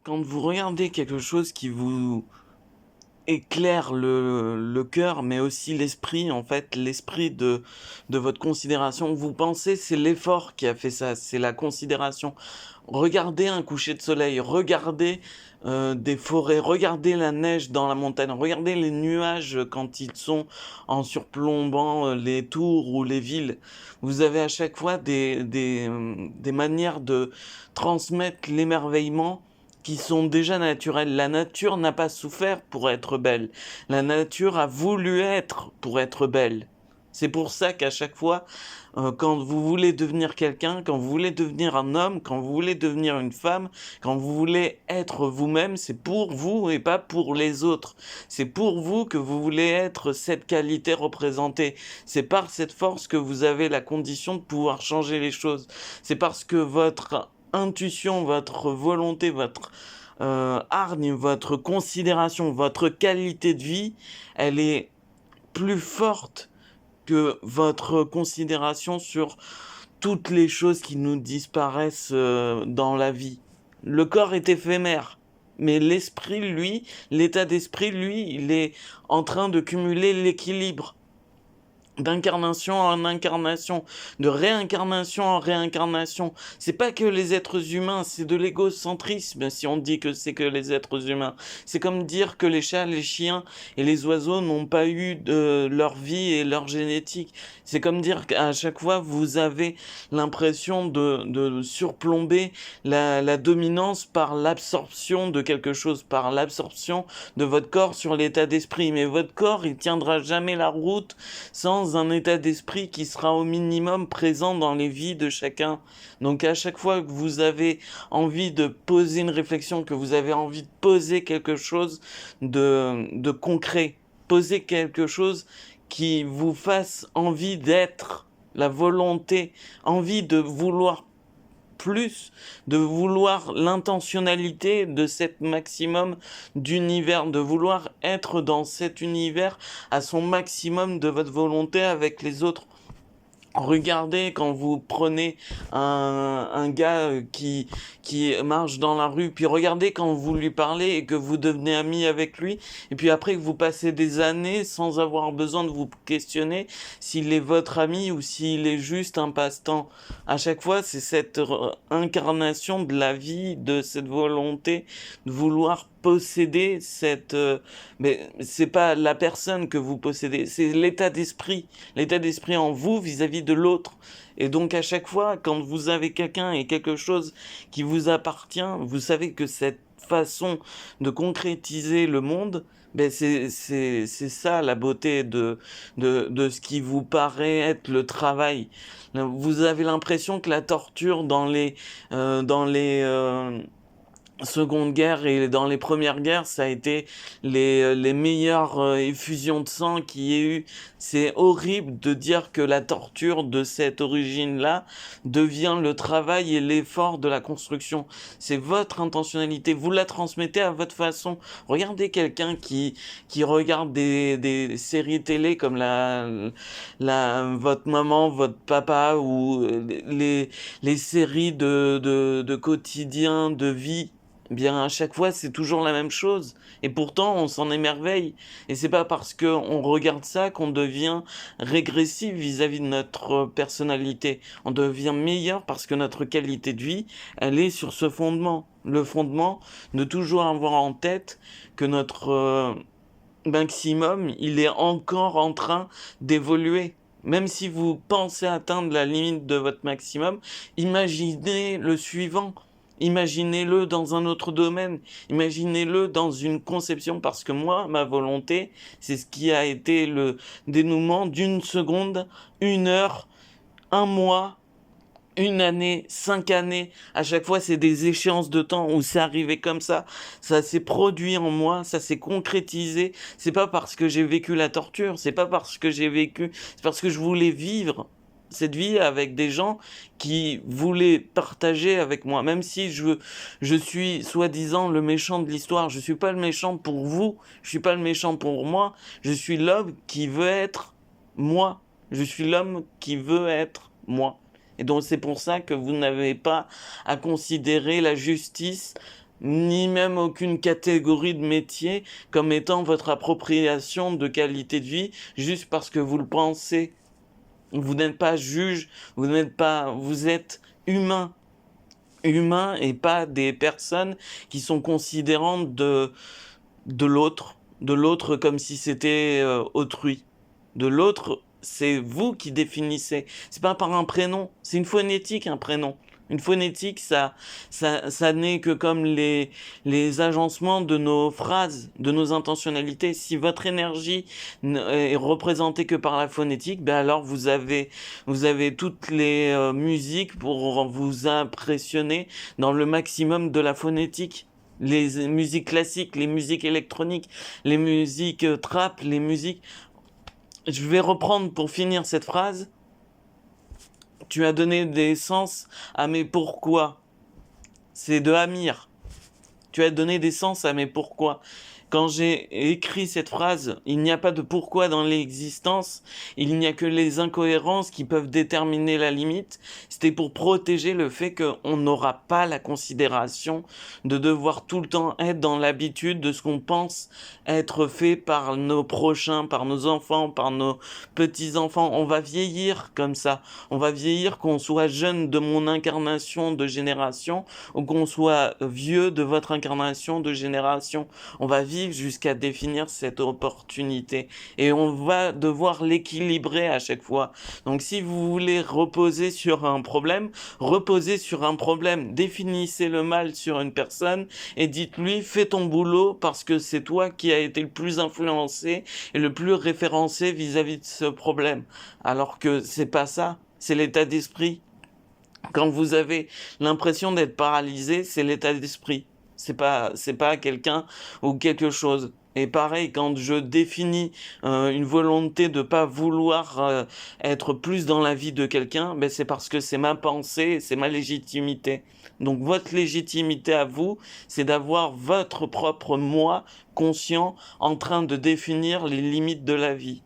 Quand vous regardez quelque chose qui vous éclaire le cœur, mais aussi l'esprit, en fait, l'esprit de votre considération, vous pensez c'est l'effort qui a fait ça, c'est la considération. Regardez un coucher de soleil, regardez des forêts, regardez la neige dans la montagne, regardez les nuages quand ils sont en surplombant les tours ou les villes. Vous avez à chaque fois des manières de transmettre l'émerveillement qui sont déjà naturelles. La nature n'a pas souffert pour être belle. La nature a voulu être pour être belle. C'est pour ça qu'à chaque fois, quand vous voulez devenir quelqu'un, quand vous voulez devenir un homme, quand vous voulez devenir une femme, quand vous voulez être vous-même, c'est pour vous et pas pour les autres. C'est pour vous que vous voulez être cette qualité représentée. C'est par cette force que vous avez la condition de pouvoir changer les choses. C'est parce que votre intuition, votre volonté, votre hargne, votre considération, votre qualité de vie, elle est plus forte que votre considération sur toutes les choses qui nous disparaissent dans la vie. Le corps est éphémère, mais l'esprit, lui, l'état d'esprit, lui, il est en train de cumuler l'équilibre d'incarnation en incarnation, de réincarnation en réincarnation. C'est pas que les êtres humains, c'est de l'égocentrisme si on dit que c'est que les êtres humains. C'est comme dire que les chats, les chiens et les oiseaux n'ont pas eu de leur vie et leur génétique. C'est comme dire qu'à chaque fois vous avez l'impression de surplomber la dominance par l'absorption de quelque chose, par l'absorption de votre corps sur l'état d'esprit. Mais votre corps, il tiendra jamais la route sans un état d'esprit qui sera au minimum présent dans les vies de chacun. Donc à chaque fois que vous avez envie de poser une réflexion, que vous avez envie de poser quelque chose de concret, poser quelque chose qui vous fasse envie d'être, la volonté, envie de vouloir plus, de vouloir l'intentionnalité de cet maximum d'univers, de vouloir être dans cet univers à son maximum de votre volonté avec les autres. Regardez quand vous prenez un gars qui marche dans la rue, puis regardez quand vous lui parlez et que vous devenez ami avec lui, et puis après que vous passez des années sans avoir besoin de vous questionner s'il est votre ami ou s'il est juste un passe-temps. À chaque fois, c'est cette incarnation de la vie, de cette volonté de vouloir posséder mais c'est pas la personne que vous possédez, c'est l'état d'esprit en vous vis-à-vis de l'autre. Et donc à chaque fois, quand vous avez quelqu'un et quelque chose qui vous appartient, vous savez que cette façon de concrétiser le monde, c'est ça la beauté de ce qui vous paraît être le travail. Vous avez l'impression que la torture dans les Seconde Guerre et dans les premières guerres, ça a été les meilleures effusions de sang qu'il y ait eu. C'est horrible de dire que la torture de cette origine-là devient le travail et l'effort de la construction. C'est votre intentionnalité, vous la transmettez à votre façon. Regardez quelqu'un qui regarde des séries télé comme votre maman, votre papa ou les séries de quotidien, de vie. Bien, à chaque fois, c'est toujours la même chose. Et pourtant, on s'en émerveille. Et c'est pas parce que on regarde ça qu'on devient régressif vis-à-vis de notre personnalité. On devient meilleur parce que notre qualité de vie, elle est sur ce fondement. Le fondement de toujours avoir en tête que notre maximum, il est encore en train d'évoluer. Même si vous pensez atteindre la limite de votre maximum, imaginez le suivant. Imaginez-le dans un autre domaine. Imaginez-le dans une conception. Parce que moi, ma volonté, c'est ce qui a été le dénouement d'une seconde, une heure, un mois, une année, 5 années, à chaque fois c'est des échéances de temps où c'est arrivé comme ça s'est produit en moi, ça s'est concrétisé. C'est pas parce que j'ai vécu la torture, c'est pas parce que c'est parce que je voulais vivre cette vie avec des gens qui voulaient partager avec moi, même si je suis soi-disant le méchant de l'histoire. Je suis pas le méchant pour vous, je suis pas le méchant pour moi, je suis l'homme qui veut être moi, je suis l'homme qui veut être moi. Et donc c'est pour ça que vous n'avez pas à considérer la justice ni même aucune catégorie de métier comme étant votre appropriation de qualité de vie, juste parce que vous le pensez. Vous n'êtes pas juge, vous êtes humain. Humain et pas des personnes qui sont considérantes de l'autre comme si c'était autrui. De l'autre, c'est vous qui définissez. C'est pas par un prénom, c'est une phonétique, un prénom. Une phonétique, ça n'est que comme les agencements de nos phrases, de nos intentionnalités. Si votre énergie est représentée que par la phonétique, ben alors vous avez toutes les musiques pour vous impressionner dans le maximum de la phonétique. Les musiques classiques, les musiques électroniques, les musiques trap, les musiques... Je vais reprendre pour finir cette phrase. Tu as donné des sens à mes pourquoi. C'est de Amir. Tu as donné des sens à mes pourquoi. Quand j'ai écrit cette phrase, il n'y a pas de pourquoi dans l'existence, il n'y a que les incohérences qui peuvent déterminer la limite. C'était pour protéger le fait qu'on n'aura pas la considération de devoir tout le temps être dans l'habitude de ce qu'on pense être fait par nos prochains, par nos enfants, par nos petits-enfants. On va vieillir comme ça. On va vieillir, qu'on soit jeune de mon incarnation de génération ou qu'on soit vieux de votre incarnation de génération. On va vivre jusqu'à définir cette opportunité et on va devoir l'équilibrer à chaque fois. Donc si vous voulez reposer sur un problème, reposez sur un problème, définissez le mal sur une personne et dites-lui fais ton boulot parce que c'est toi qui as été le plus influencé et le plus référencé vis-à-vis de ce problème. Alors que c'est pas ça, c'est l'état d'esprit. Quand vous avez l'impression d'être paralysé, c'est l'état d'esprit. C'est pas quelqu'un ou quelque chose. Et pareil, quand je définis une volonté de pas vouloir être plus dans la vie de quelqu'un, ben c'est parce que c'est ma pensée, c'est ma légitimité. Donc votre légitimité à vous, c'est d'avoir votre propre moi conscient en train de définir les limites de la vie.